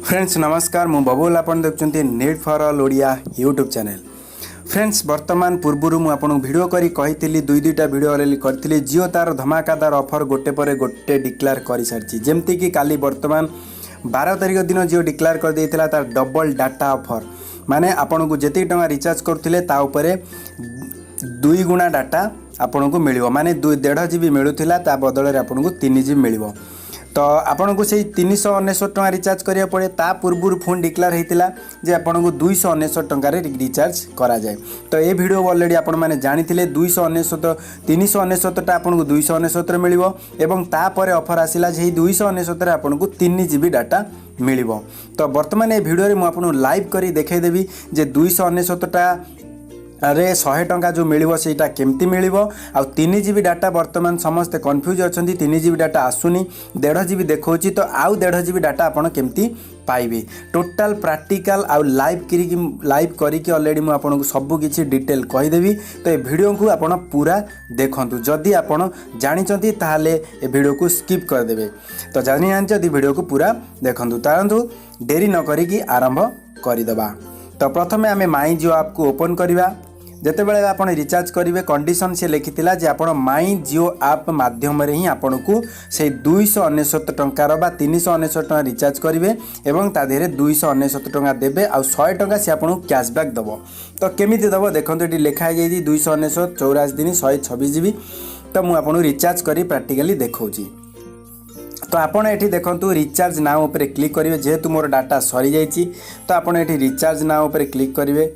Friends नमस्कार मु बबुल आपन देखुछंती need for all Odia YouTube channel. Friends वर्तमान पूर्व मु आपन वीडियो करी कहितली दुईटा वीडियो अलरेडी करथिली जियो तार धमाकादार ऑफर गोटे पर गोटे डिक्लेयर करि सारछि जेमति कि काली वर्तमान 12 तारिख दिन जियो डिक्लेयर कर देथिला तार डबल डाटा ऑफर माने आपन को जेति टंका रिचार्ज करथिले ता ऊपर 2 गुणा डाटा आपन को मिलिवो माने 1.5 जीबी मिलुथिला ता बदल रे आपन को 3 जीबी मिलिवो। तो आपन को से 399 टका रिचार्ज करिया पड़े ता पूर्व फोन डिक्लेयर होता जे आपन को 299 टकर रिचार्ज करा जाए। तो ये वीडियो ऑलरेडी आपण मैंने जानी 299 399 आपन को 299 मिलिवो एवं तापर ऑफर आसिला जे 299 आपन को 3 जीबी डाटा मिलिवो। तो वर्तमान ये वीडियो रे मु आपन लाइव करी देखाई देबी जे 299 अरे 100 टंका जो मिलिवो सेटा केमती मिलिवो आ 3 जीबी डाटा वर्तमान समस्त कन्फ्यूज अछंती 3 जीबी डाटा आसुनी 1.5 जीबी देखौची तो आउ 1.5 जीबी डाटा आपण केमती पाइबे टोटल प्रैक्टिकल आ लाइव करिकी ऑलरेडी मु आपन को सब किछि डिटेल कहि देबी। तो ए वीडियो को आपण पूरा देखंतु जदि आपण जानिचंती ताहाले ए वीडियो को स्किप कर देबे तो जानि आंचदी वीडियो को पूरा देखंतु तारंतु देरी न करिकी आरंभ करि दबा। तो प्रथमे आमे माई जियो ऐप को ओपन करिवा जेते बेले आपण रिचार्ज करिवे कंडीशन से लिखितिला जे आपण माई जियो ऐप माध्यम रे ही आपण को से 299 टंकार बा 399 टका रिचार्ज करिवे एवं ता देरे 299 टका देबे आ 100 टका से आपण कैशबैक दबो। तो केमिति दबो देखंतु एटी लिखा जाई 299 84 दिन 126 जीबी। तो मु आपण रिचार्ज करी प्रैक्टिकली देखौची। तो आपण एठी देखंतु रिचार्ज नाउ ऊपर क्लिक करिवे जेहेतु मोर डाटा सरी जाईची तो आपण एठी रिचार्ज नाउ ऊपर क्लिक करिवे।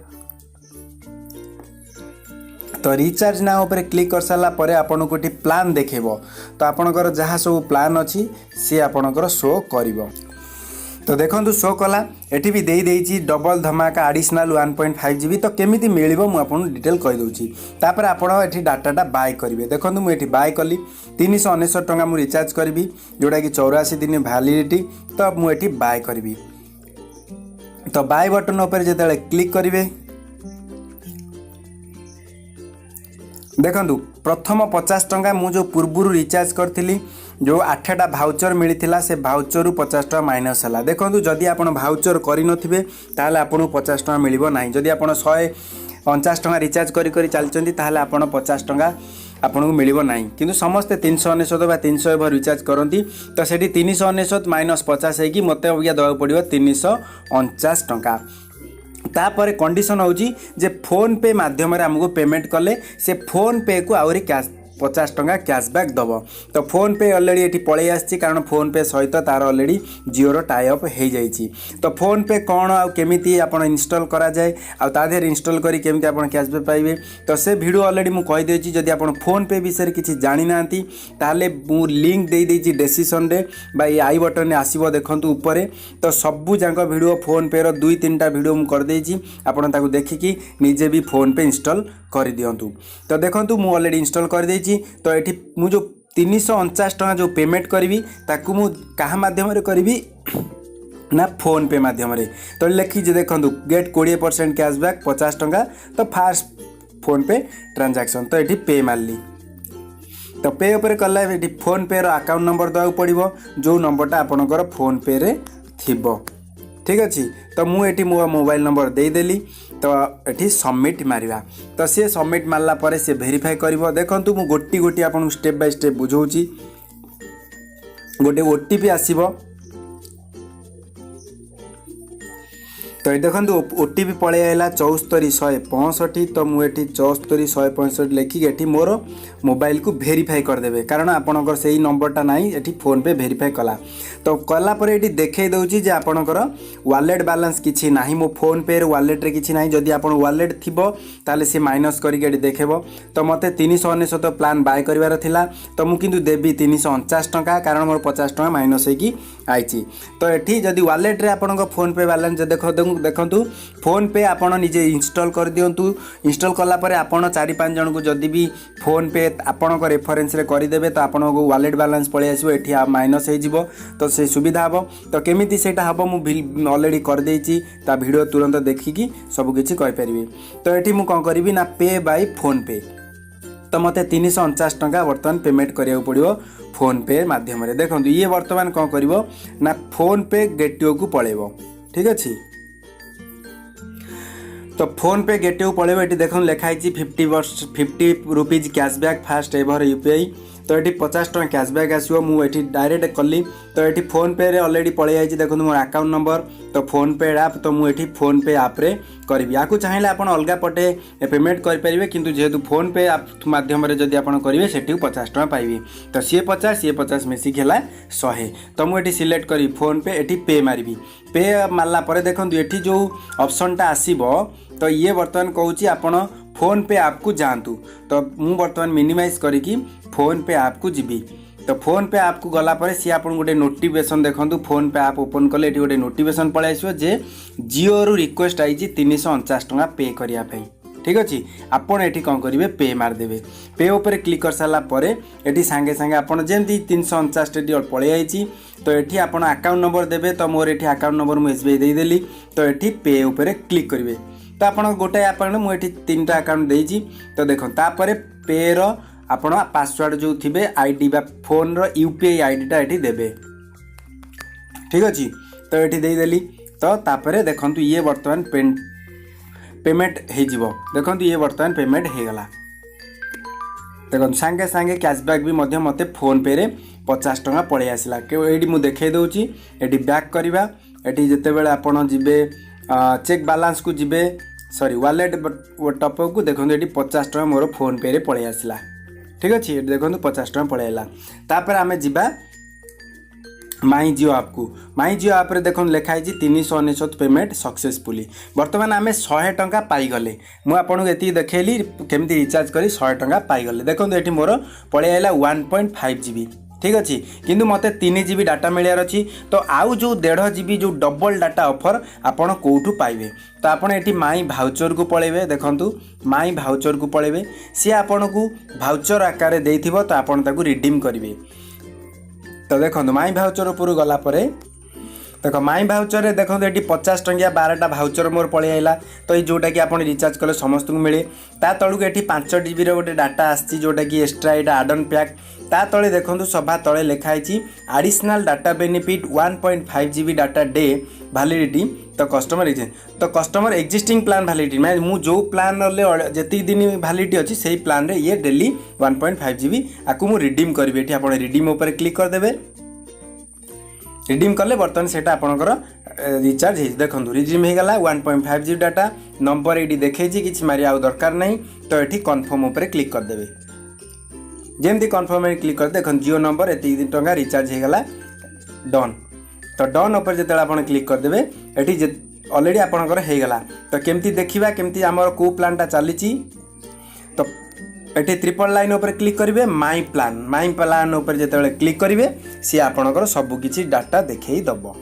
तो रिचार्ज नाउ ऊपर क्लिक कर साला परे आपण को टी प्लान देखेबो तो आपनकर जहाँ सब प्लान अछि से आपनकर शो करिवो। तो देखंतु शो कला एठी भी देई देइची डबल धमाका एडिशनल 1.5 जीबी। तो केमिति मिलिवो मु आपन डिटेल कहि दोउची तापर आपण एठी डाटाटा बाय करिवे। देखंतु मु एठी बाय कली 399 टका मु रिचार्ज करबी जोडा कि 84 दिन वैलिडिटी। तो मु एठी बाय करबी तो बाय बटन ऊपर जेतेले क्लिक करिवे देखंतु प्रथम 50 टंका मु जो पूर्व रिचार्ज करथिली जो 8टा भाउचर मिलिथिला से भाउचर रु 50 टका माइनस हला। देखंतु जदि आपण भाउचर करि नथिबे ताले आपण 50 टका मिलिबो नाही। जदि आपण 149 टका रिचार्ज करी करी चलचंती ताले आपण 50 टका आपन को मिलिबो नाही। किंतु समस्त 399 बा 300 एभर रिचार्ज करंती तो सेठी 399 माइनस 50 है कि मते अबिया दवा पड़िबो 349 टका। तापर कंडीशन होची जे फोन पे माध्यम रे हमको पेमेंट कले से फोन पे को आउरी कैश 50 टका कैशबैक दबो। तो फोन पे ऑलरेडी एठी पळे आछि कारण फोन पे सहित तार ऑलरेडी जियो रो टाई अप हे जाईछि। तो फोन पे कोन आ केमिति आपण इंस्टॉल करा जाय आ ता देर इंस्टॉल करी केमिति आपण कैशबैक पाइबे तो से वीडियो ऑलरेडी मु कहि देछि। जदि आपण फोन पे विषय किछि जानि नांती ताले मु लिंक देई देछि डिस्क्रिप्शन रे बाय आई बटन ने आसीबो देखंतु ऊपर। तो सबु जांक वीडियो फोन पे रो 2-3टा वीडियो मु कर देछि आपण ताकू देखिकी निजे भी फोन पे इंस्टॉल कर दियंतु। तो देखंतु मु ऑलरेडी इंस्टॉल कर देछि। तो एठी मु जो 349 टका जो पेमेंट करी ताकू मु कहा माध्यम रे करी ना फोन पे माध्यम रे। तो लिखी जे देखंतु गेट 20% कैशबैक 50 टका तो फास्ट फोन पे ट्रांजैक्शन। तो एठी पे मारली तो पे ऊपर कला एठी फोन पे रो अकाउंट नंबर दवा पड़िबो जो नंबरटा आपनकर फोन पे रे थिबो ठीक अछि। तो मु एठी मो मोबाइल नंबर दे देली तो एठी सबमिट मारिबा तो से सबमिट मारला परे से वेरीफाई करिवो। देखंतु मु गोटी गोटी आपन स्टेप बाय स्टेप बुझौची गोटे ओटीपी आसीबो तो ये देखो ओटीपी पड़े आला 74165। तो मुझे 74165 लिखिक एटी मोर मोबाइल को वेरीफाई करदेवे कारण आपणकर से ही नंबरटा नाई एटी फोन पे वेरीफाई कला। तो कला परे एटी देखे दउची जे आपणकर वालेट बैलेंस किछि नाही मो फोन पे वालेट रे किछि नाही। जदि आपण वालेट थिबो ताले से माइनस करिक एटी देखेबो। तो मते 399 प्लान बाय करिवार थिला तो मु किंतु देबी 349 टका कारण मोर 50 टका माइनस होगी आईची। तो एटी जदि वालेट रे आपणकर फोन पे बैलेंस देखंतु फोन पे आपण निजे इंस्टॉल कर दियंतु। इंस्टॉल कला परे आपण 4-5 जन को जदि भी फोन पे आपण को रेफरेंस रे करि देबे तो आपण को वालेट बैलेंस पळे आसीबो एठी माइनस हे जिवो तो से सुविधा हबो। तो केमिति सेटा हबो मु ऑलरेडी कर देइची ता वीडियो तुरंत देखिकी सब किछि कहि परिबे। तो एठी मु कोन करिवि ना पे बाय फोन पे तो मते 349 टका वर्तमान पेमेंट करिया पड़िबो फोन पे माध्यम देखो ये बर्तमान कौन कर ना फोन पे गेटवे को पलैब ठीक अच्छे। तो फोन पे गेटवे पलैब ये देखो लिखाई 50 rupees cashback first ever UPI. तो ये 50 टଙ୍କା कैशबैक आसो मुझे डायरेक्ट कली। तो ये फोन पे रे ऑलरेडी पलि जाइए देखो मोर अकाउंट नंबर तो फोन पे ऐप तो मुझे फोन पे आप करी या चाहिए आप अलग पटे पेमेंट करेंगे किंतु जेहेतु फोन पे आप माध्यम जब आप करेंगे से 50 टଙ୍କା पाइबे। तो सी 50 मिसिक है 100। तो मुझे सिलेक्ट करी फोन पे ये पे मारि पे मारला देखो ये जो ऑप्शनटा आसब तो ये बर्तमान कहूँ आपण फोन पे ऐप को जातु। तो मु बर्तमान मिनिमाइज करी फोन पे ऐप को जीवी। तो फोन पे ऐप को गलापर सी आप गोटे नोटिफिकेशन देखो फोन पे ऐप ओपन कले गोटे नोटिफिकेशन पलि आसो जे जियो रु रिक्वेस्ट आई 349 टଙ୍କା पे करने ठीक अच्छे। आपड़ ये कौन करेंगे पे मारदेवे पे उपर क्लिक कर सारापर ये सांगे सांगे आपड़ जमी 349 पलि आई। तो ये आप अकाउंट नंबर देवे तो मोर ये अकाउंट नंबर मुझे एसबीआई देदेली। तो ये पे उपर क्लिक करेंगे तो आप गोटे अकाउंट मुझे 3टा अकाउंट देती। तो देखो तापर पे रो आपण पासवर्ड जो थे आईडी बा फोन रो यूपीआई आईडीटा ये देवे ठीक अच्छे। तो ये देदेली तो तापर देखो ये बर्तमान पेमेंट हो देखो ये बर्तमान पेमेंट हो गला। देखो सांगे सांगे कैशबैक भी मते फोन पे रे 50 टଙ୍କା पलि आसला। ये मुझे देखे दूची ये बैक करवा ये जिते बड़े आपड़ जीवे चेक बालांस को जीवे सॉरी वालेट टॉप को देखो ये 50 टଙ୍କା मोर फोन पे रे पलि आसला ठीक अच्छे। ये देखो 50 टଙ୍କା पलि आला। तापर आमे जीवा माई जियो ऐप को माई जियो ऐप रे देखो लिखाई 399 पेमेंट सक्सेसफुली। बर्तमान आम 100 टଙ୍କା पाईगले मुझे आपको ये देखली केमती रिचार्ज करी 100 टଙ୍କା पाईगले। देखो ये मोर पलि आला 1.5 GB ठीक अच्छे। किंतु मते 3 GB डाटा मिलियार अच्छी। तो आउ जो 1.5 GB जो डबल डाटा ऑफर आपण कौटू पाइबे तो आपड़ ये माई भाउचर को पलैबे देखु माई भाउचर को पलैबे सी आपन को भाउचर आकार दे तो आपन ताकू रिडीम करेंगे। तो देखो माई भाउचर उपर गलापर देखो माई भाउचर रे देखो ये 50 टंकिया 12टा भाउचर मोर पलि आइला। तो ये जोटा कि आप रिचार्ज कले समस्त को मिले ता तलू ये 5 GB गोटे डाटा आसी जोटा कि एक्सट्रा यहाँ आडन पैक ता तले देखो सभा तले लिखाई additional data benefit 1.5 GB data day validity. तो कस्टमर एक्जिस्टिंग प्लान वैलिडिटी मैं मु जो प्लान जी दिन वैलिडिटी अच्छी से प्लान रे ये डेली 1.5 GB आपको मुझे रिडीम करी। ये आप रिडीम उपर क्लिक करदे रिडीम कले बर्तमान से आपंकर रिचार्ज हो देखो रिडीम हो गला 1.5 GB डाटा नंबर ये देखी कि मारे आउ दरकार नहीं। तो ये कन्फर्म उपर क्लिक करदे जमती कन्फर्म क्लिक कर देखो जियो नंबर ये टଙ୍କା रिचार्ज हो गला डन। तो डन उपर जो आप क्लिक करदे ये ऑलरेडी आपंकर हो गला। तो केमती देखा केमती आमर को प्लानटा चली तो ये ट्रिपल लाइन उपर क्लिक करेंगे माई प्लान उपर जो क्लिक करेंगे सी आपंकर सबकि डाटा देखई दब।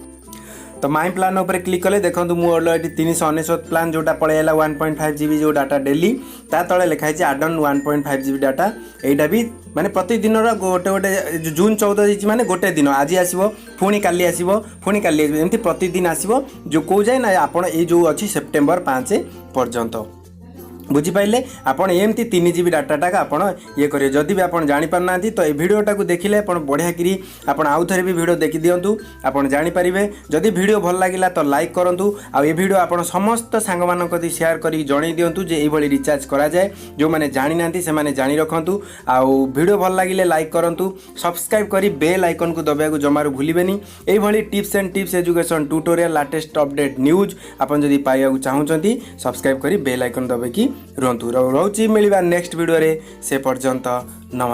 तो माई प्लान उपर क्लिक कले देखो मुझे 399 प्लान जोटा पलि आला 1.5 GB जो डाटा डेली ता तले लिखाई आडन 1.5 GB डाटा यहाँ भी माने प्रतिदिन गोटे गोटे जून 14 जी माने गोटे दिन आज आसो पुणी काली आसो पुणी काली एमती प्रतिदिन आसो जो कौ जाए ना आप जो अच्छी सेप्टेम्बर 5 पर्यंत बुझीपारे आपड़ एमती 3 GB डाटाटा आपड़ ये करेंगे। जदि भी आप जापारना तो ये भिडटा को देखिले बढ़िया कि आपड़ आउ थे भी भिड देखी दिंतु आपड़ जापरेंगे। जदि भिड भल लगे तो लाइक करूँ आ भिड आप समस्त सांग मान सेयार कर जन दिंतु जे ये रिचार्ज कराए जो मैंने जानी ना से जानी रखु आउ भिड भल लगे लाइक करूँ सब्सक्राइब कर बेल आइकन को दबाया जमार भूलें। यही tips and tips education tutorial latest update news आपन जदि पाइबा चाहूँगी सब्सक्राइब कर बेल आइकन दबाई रुहतु रोची मिलवा नेक्स्ट वीडियो रे से पर्यंत नमस्कार।